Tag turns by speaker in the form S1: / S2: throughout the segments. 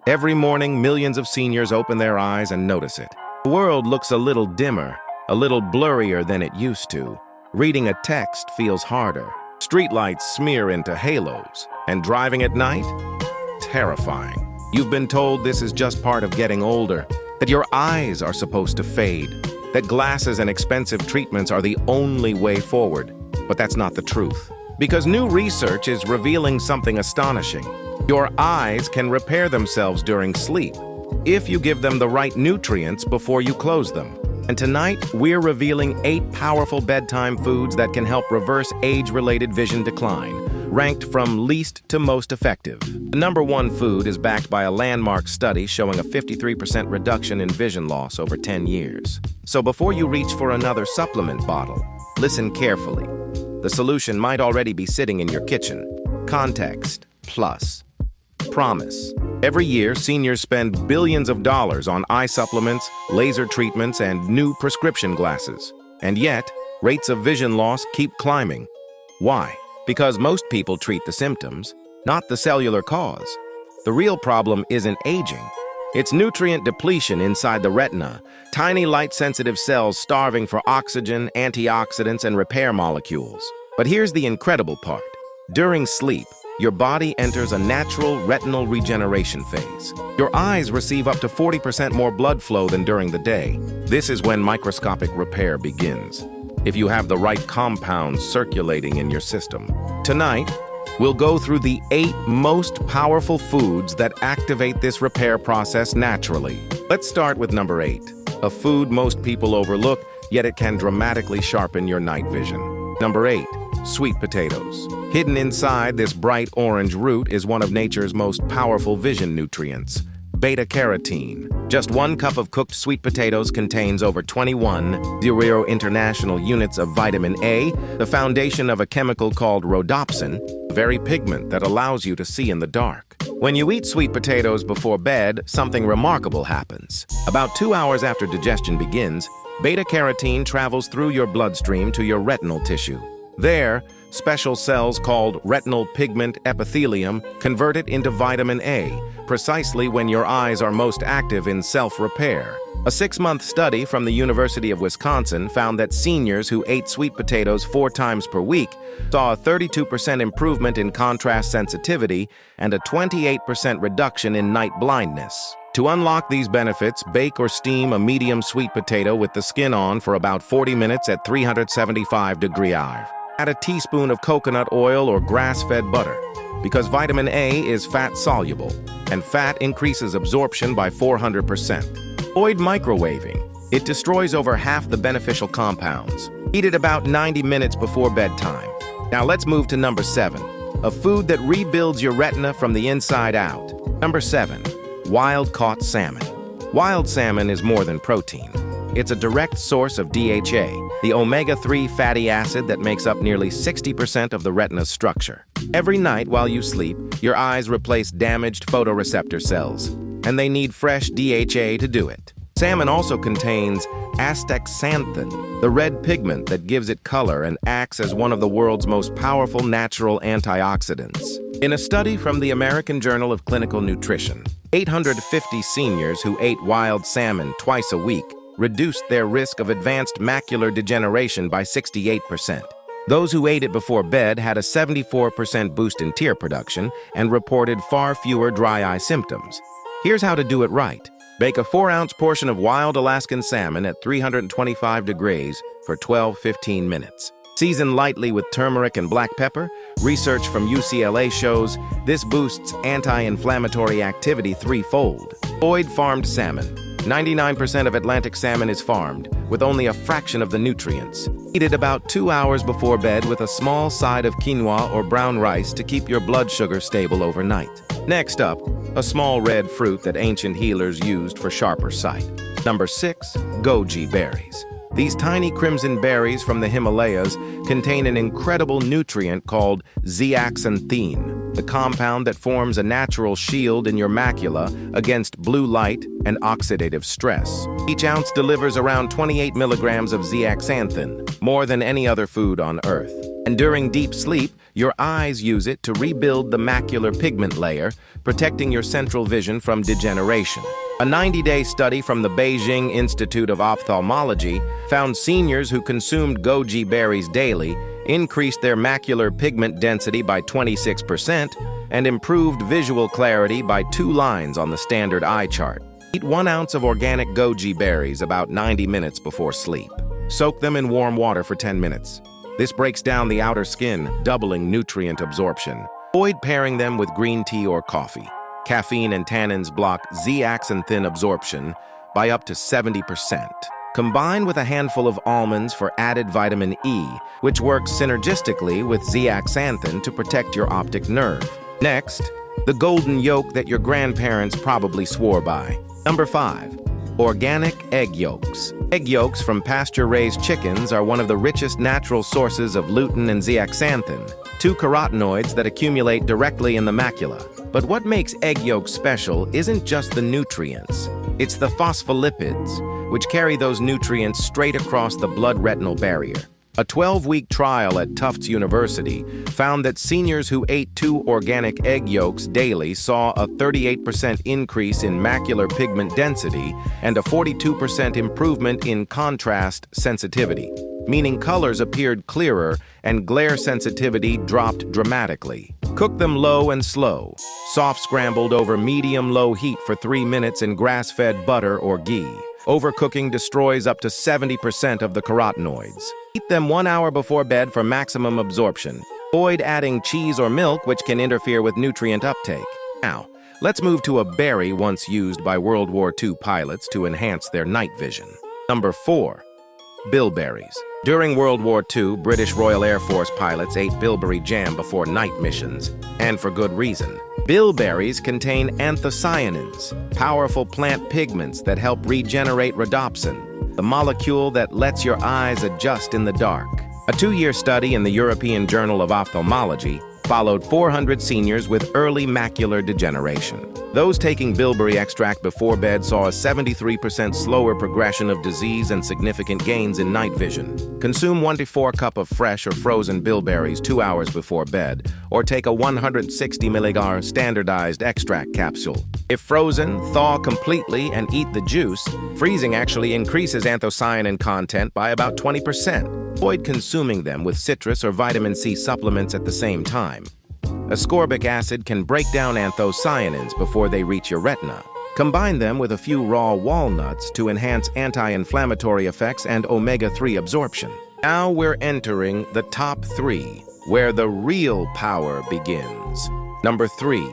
S1: Every morning, millions of seniors open their eyes and notice it. The world looks a little dimmer, a little blurrier than it used to. Reading a text feels harder. Streetlights smear into halos. And driving at night? Terrifying. You've been told this is just part of getting older, that your eyes are supposed to fade, that glasses and expensive treatments are the only way forward. But that's not the truth. Because new research is revealing something astonishing. Your eyes can repair themselves during sleep if you give them the right nutrients before you close them. And tonight, we're revealing 8 powerful bedtime foods that can help reverse age-related vision decline, ranked from least to most effective. The number 1 food is backed by a landmark study showing a 53% reduction in vision loss over 10 years. So before you reach for another supplement bottle, listen carefully. The solution might already be sitting in your kitchen. Context plus. Promise. Every year, seniors spend billions of dollars on eye supplements, laser treatments, and new prescription glasses. And yet, rates of vision loss keep climbing. Why? Because most people treat the symptoms, not the cellular cause. The real problem isn't aging. It's nutrient depletion inside the retina, tiny light-sensitive cells starving for oxygen, antioxidants, and repair molecules. But here's the incredible part. During sleep, your body enters a natural retinal regeneration phase. Your eyes receive up to 40% more blood flow than during the day. This is when microscopic repair begins, if you have the right compounds circulating in your system. Tonight, we'll go through the 8 most powerful foods that activate this repair process naturally. Let's start with number 8, a food most people overlook, yet it can dramatically sharpen your night vision. Number 8. Sweet potatoes. Hidden inside this bright orange root is one of nature's most powerful vision nutrients, beta-carotene. Just 1 cup of cooked sweet potatoes contains over 21 international units of vitamin A, the foundation of a chemical called rhodopsin, the very pigment that allows you to see in the dark. When you eat sweet potatoes before bed, something remarkable happens. About 2 hours after digestion begins, beta-carotene travels through your bloodstream to your retinal tissue. There, special cells called retinal pigment epithelium convert it into vitamin A, precisely when your eyes are most active in self-repair. A 6-month study from the University of Wisconsin found that seniors who ate sweet potatoes 4 times per week saw a 32% improvement in contrast sensitivity and a 28% reduction in night blindness. To unlock these benefits, bake or steam a medium sweet potato with the skin on for about 40 minutes at 375 degrees F. Add a teaspoon of coconut oil or grass-fed butter, because vitamin A is fat-soluble, and fat increases absorption by 400%. Avoid microwaving. It destroys over half the beneficial compounds. Eat it about 90 minutes before bedtime. Now let's move to number 7, a food that rebuilds your retina from the inside out. Number 7, wild-caught salmon. Wild salmon is more than protein. It's a direct source of DHA, the omega-3 fatty acid that makes up nearly 60% of the retina's structure. Every night while you sleep, your eyes replace damaged photoreceptor cells, and they need fresh DHA to do it. Salmon also contains astaxanthin, the red pigment that gives it color and acts as one of the world's most powerful natural antioxidants. In a study from the American Journal of Clinical Nutrition, 850 seniors who ate wild salmon twice a week reduced their risk of advanced macular degeneration by 68%. Those who ate it before bed had a 74% boost in tear production and reported far fewer dry eye symptoms. Here's how to do it right. Bake a 4-ounce portion of wild Alaskan salmon at 325 degrees for 12-15 minutes. Season lightly with turmeric and black pepper. Research from UCLA shows this boosts anti-inflammatory activity 3-fold. Avoid farmed salmon. 99% of Atlantic salmon is farmed, with only a fraction of the nutrients. Eat it about 2 hours before bed with a small side of quinoa or brown rice to keep your blood sugar stable overnight. Next up, a small red fruit that ancient healers used for sharper sight. Number 6, Goji Berries. These tiny crimson berries from the Himalayas contain an incredible nutrient called zeaxanthin, the compound that forms a natural shield in your macula against blue light and oxidative stress. Each ounce delivers around 28 milligrams of zeaxanthin, more than any other food on Earth. And during deep sleep, Your eyes use it to rebuild the macular pigment layer, protecting your central vision from degeneration. A 90-day study from the Beijing Institute of Ophthalmology found seniors who consumed Goji Berries daily increased their macular pigment density by 26% and improved visual clarity by 2 lines on the standard eye chart. Eat 1 ounce of organic Goji Berries about 90 minutes before sleep. Soak them in warm water for 10 minutes. This breaks down the outer skin, doubling nutrient absorption. Avoid pairing them with green tea or coffee. Caffeine and tannins block zeaxanthin absorption by up to 70%. Combine with a handful of almonds for added vitamin E, which works synergistically with zeaxanthin to protect your optic nerve. Next, the golden yolk that your grandparents probably swore by. Number 5. Organic egg yolks. Egg yolks from pasture-raised chickens are one of the richest natural sources of lutein and zeaxanthin, 2 carotenoids that accumulate directly in the macula. But what makes egg yolks special isn't just the nutrients. It's the phospholipids, which carry those nutrients straight across the blood-retinal barrier. A 12-week trial at Tufts University found that seniors who ate 2 organic egg yolks daily saw a 38% increase in macular pigment density and a 42% improvement in contrast sensitivity, meaning colors appeared clearer and glare sensitivity dropped dramatically. Cook them low and slow, soft scrambled over medium-low heat for 3 minutes in grass-fed butter or ghee. Overcooking destroys up to 70% of the carotenoids. Eat them 1 hour before bed for maximum absorption. Avoid adding cheese or milk, which can interfere with nutrient uptake. Now, let's move to a berry once used by World War II pilots to enhance their night vision. Number 4. Bilberries. During World War II, British Royal Air Force pilots ate bilberry jam before night missions, and for good reason. Bilberries contain anthocyanins, powerful plant pigments that help regenerate rhodopsin, the molecule that lets your eyes adjust in the dark. A 2-year study in the European Journal of Ophthalmology followed 400 seniors with early macular degeneration. Those taking bilberry extract before bed saw a 73% slower progression of disease and significant gains in night vision. Consume 1 to 4 cups of fresh or frozen bilberries 2 hours before bed, or take a 160 mg standardized extract capsule. If frozen, thaw completely and eat the juice. Freezing actually increases anthocyanin content by about 20%. Avoid consuming them with citrus or vitamin C supplements at the same time. Ascorbic acid can break down anthocyanins before they reach your retina. Combine them with a few raw walnuts to enhance anti-inflammatory effects and omega-3 absorption. Now we're entering the top 3, where the real power begins. Number 3.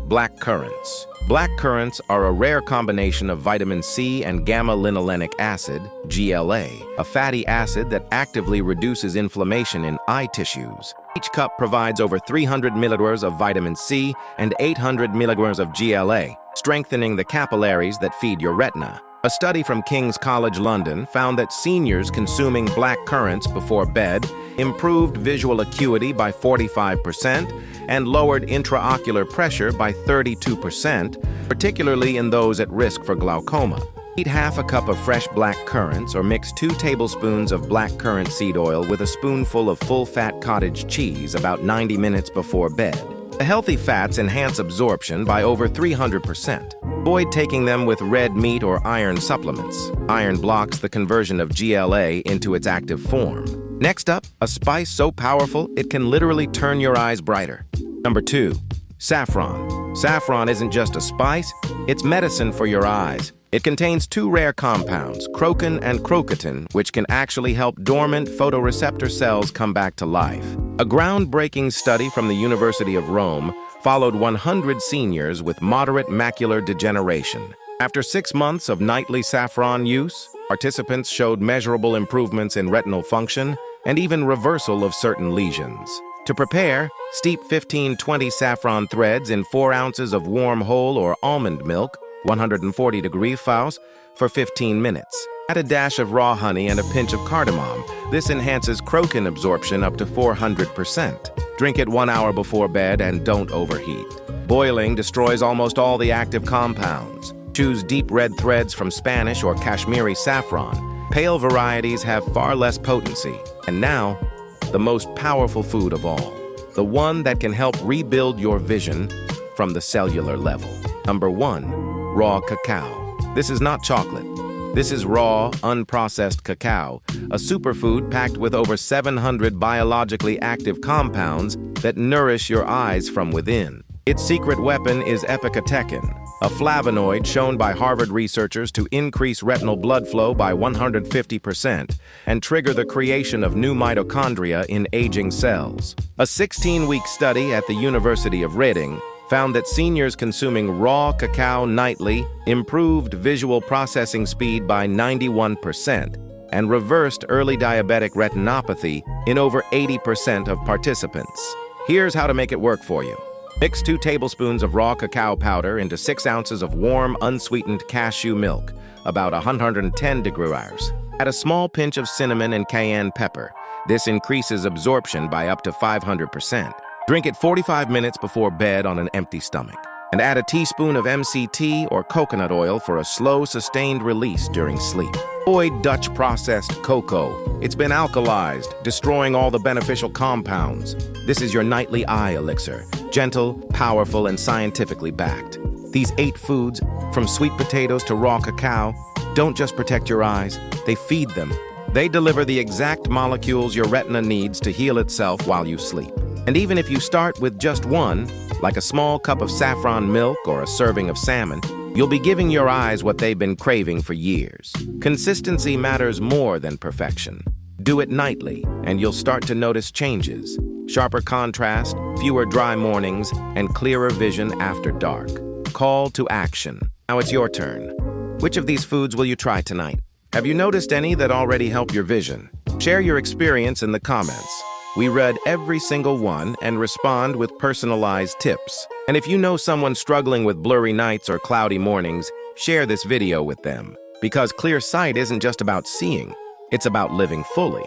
S1: Black currants. Black currants are a rare combination of vitamin C and gamma-linolenic acid, GLA, a fatty acid that actively reduces inflammation in eye tissues. Each cup provides over 300 milliliters of vitamin C and 800 milliliters of GLA, strengthening the capillaries that feed your retina. A study from King's College London found that seniors consuming black currants before bed improved visual acuity by 45% and lowered intraocular pressure by 32%, particularly in those at risk for glaucoma. Eat half a cup of fresh black currants or mix 2 tablespoons of black currant seed oil with a spoonful of full-fat cottage cheese about 90 minutes before bed. The healthy fats enhance absorption by over 300%. Avoid taking them with red meat or iron supplements. Iron blocks the conversion of GLA into its active form. Next up, a spice so powerful it can literally turn your eyes brighter. Number 2. Saffron. Saffron isn't just a spice, it's medicine for your eyes. It contains 2 rare compounds, crocin and crocatin, which can actually help dormant photoreceptor cells come back to life. A groundbreaking study from the University of Rome followed 100 seniors with moderate macular degeneration. After 6 months of nightly saffron use, participants showed measurable improvements in retinal function and even reversal of certain lesions. To prepare, steep 15-20 saffron threads in 4 ounces of warm whole or almond milk, 140-degree Faust, for 15 minutes. Add a dash of raw honey and a pinch of cardamom. This enhances crocin absorption up to 400%. Drink it 1 hour before bed and don't overheat. Boiling destroys almost all the active compounds. Choose deep red threads from Spanish or Kashmiri saffron. Pale varieties have far less potency. And now, the most powerful food of all. the one that can help rebuild your vision from the cellular level. Number 1, raw cacao. This is not chocolate. This is raw, unprocessed cacao, a superfood packed with over 700 biologically active compounds that nourish your eyes from within. Its secret weapon is epicatechin, a flavonoid shown by Harvard researchers to increase retinal blood flow by 150% and trigger the creation of new mitochondria in aging cells. A 16-week study at the University of Reading found that seniors consuming raw cacao nightly improved visual processing speed by 91% and reversed early diabetic retinopathy in over 80% of participants. Here's how to make it work for you. Mix 2 tablespoons of raw cacao powder into 6 ounces of warm, unsweetened cashew milk, about 110 degrees. Add a small pinch of cinnamon and cayenne pepper. This increases absorption by up to 500%. Drink it 45 minutes before bed on an empty stomach. And add a teaspoon of MCT or coconut oil for a slow, sustained release during sleep. Avoid Dutch processed cocoa. It's been alkalized, destroying all the beneficial compounds. This is your nightly eye elixir, gentle, powerful, and scientifically backed. These 8 foods, from sweet potatoes to raw cacao, don't just protect your eyes, they feed them. They deliver the exact molecules your retina needs to heal itself while you sleep. And even if you start with just one, like a small cup of saffron milk or a serving of salmon, you'll be giving your eyes what they've been craving for years. Consistency matters more than perfection. Do it nightly, and you'll start to notice changes. Sharper contrast, fewer dry mornings, and clearer vision after dark. Call to action. Now it's your turn. Which of these foods will you try tonight? Have you noticed any that already help your vision? Share your experience in the comments. We read every single one and respond with personalized tips. And if you know someone struggling with blurry nights or cloudy mornings, share this video with them. Because clear sight isn't just about seeing, it's about living fully.